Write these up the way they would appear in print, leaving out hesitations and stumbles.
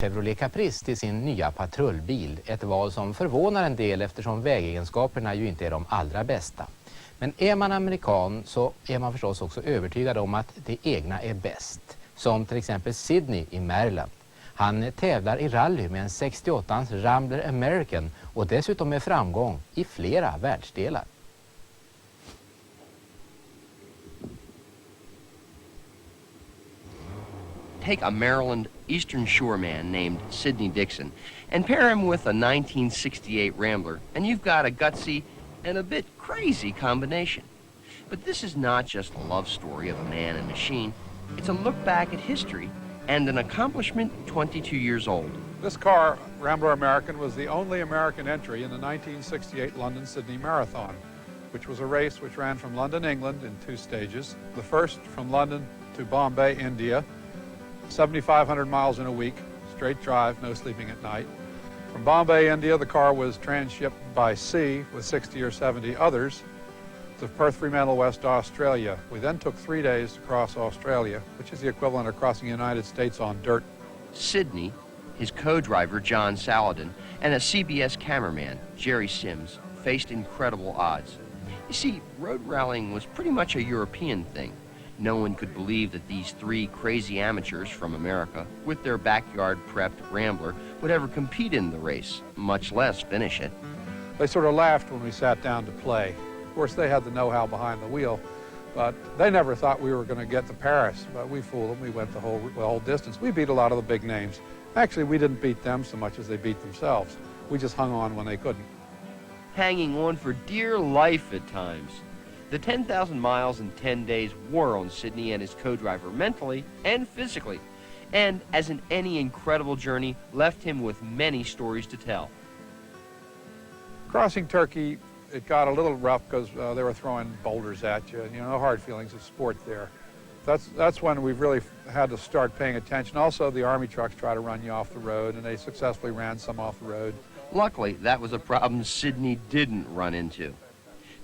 Chevrolet Caprice till sin nya patrullbil. Ett val som förvånar en del eftersom vägegenskaperna ju inte är de allra bästa. Men är man amerikan så är man förstås också övertygad om att det egna är bäst. Som till exempel Sydney i Maryland. Han tävlar i rally med en 68ans Rambler American och dessutom med framgång i flera världsdelar. Take a Maryland Eastern Shore man named Sidney Dixon and pair him with a 1968 Rambler, and you've got a gutsy and a bit crazy combination. But this is not just a love story of a man and machine. It's a look back at history and an accomplishment 22 years old. This car, Rambler American, was the only American entry in the 1968 London-Sydney Marathon, which was a race which ran from London, England in 2 stages. The first from London to Bombay, India, 7,500 miles in a week, straight drive, no sleeping at night. From Bombay, India, the car was transshipped by sea with 60 or 70 others to Perth, Fremantle, West Australia. We then took 3 days to cross Australia, which is the equivalent of crossing the United States on dirt. Sydney, his co-driver John Saladin, and a CBS cameraman, Jerry Sims, faced incredible odds. You see, road rallying was pretty much a European thing. No one could believe that these 3 crazy amateurs from America, with their backyard-prepped Rambler, would ever compete in the race, much less finish it. They sort of laughed when we sat down to play. Of course, they had the know-how behind the wheel, but they never thought we were going to get to Paris. But we fooled them. We went the whole distance. We beat a lot of the big names. Actually, we didn't beat them so much as they beat themselves. We just hung on when they couldn't. Hanging on for dear life at times. The 10,000 miles in 10 days wore on Sydney and his co-driver mentally and physically, and as in any incredible journey, left him with many stories to tell. Crossing Turkey, it got a little rough because they were throwing boulders at you, and no hard feelings of sport there. That's when we've really had to start paying attention. Also, the Army trucks try to run you off the road, and they successfully ran some off the road. Luckily, that was a problem Sydney didn't run into.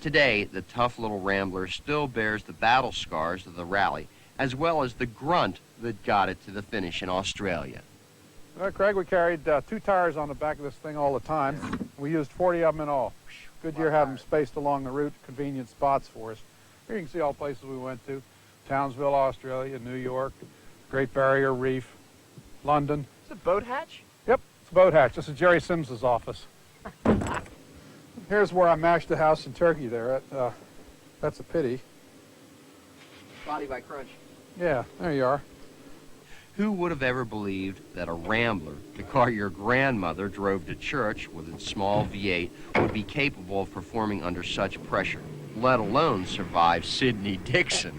Today, the tough little Rambler still bears the battle scars of the rally, as well as the grunt that got it to the finish in Australia. Well, Craig, we carried 2 tires on the back of this thing all the time. We used 40 of them in all. Goodyear had them spaced along the route, convenient spots for us. Here you can see all places we went to. Townsville, Australia, New York, Great Barrier Reef, London. Is it boat hatch? Yep, it's a boat hatch. This is Jerry Sims's office. Here's where I mashed the house in Turkey there. That's a pity. Body by crunch. Yeah, there you are. Who would have ever believed that a Rambler, the car your grandmother drove to church with its small V8, would be capable of performing under such pressure, let alone survive Sidney Dixon?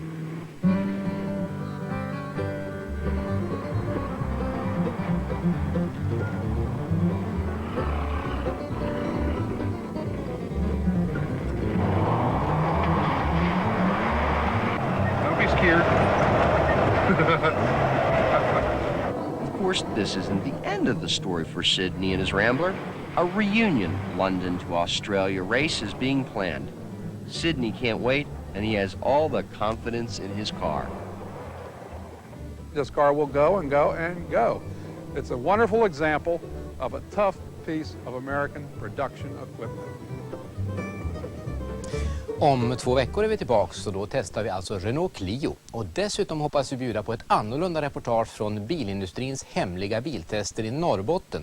Don't be scared. Of course, this isn't the end of the story for Sydney and his Rambler. A reunion London to Australia race is being planned. Sydney can't wait, and he has all the confidence in his car. This car will go and go and go. It's a wonderful example of a tough piece of American production equipment. Om 2 veckor är vi tillbaka, så då testar vi alltså Renault Clio. Och dessutom hoppas vi bjuda på ett annorlunda reportage från bilindustrins hemliga biltester i Norrbotten.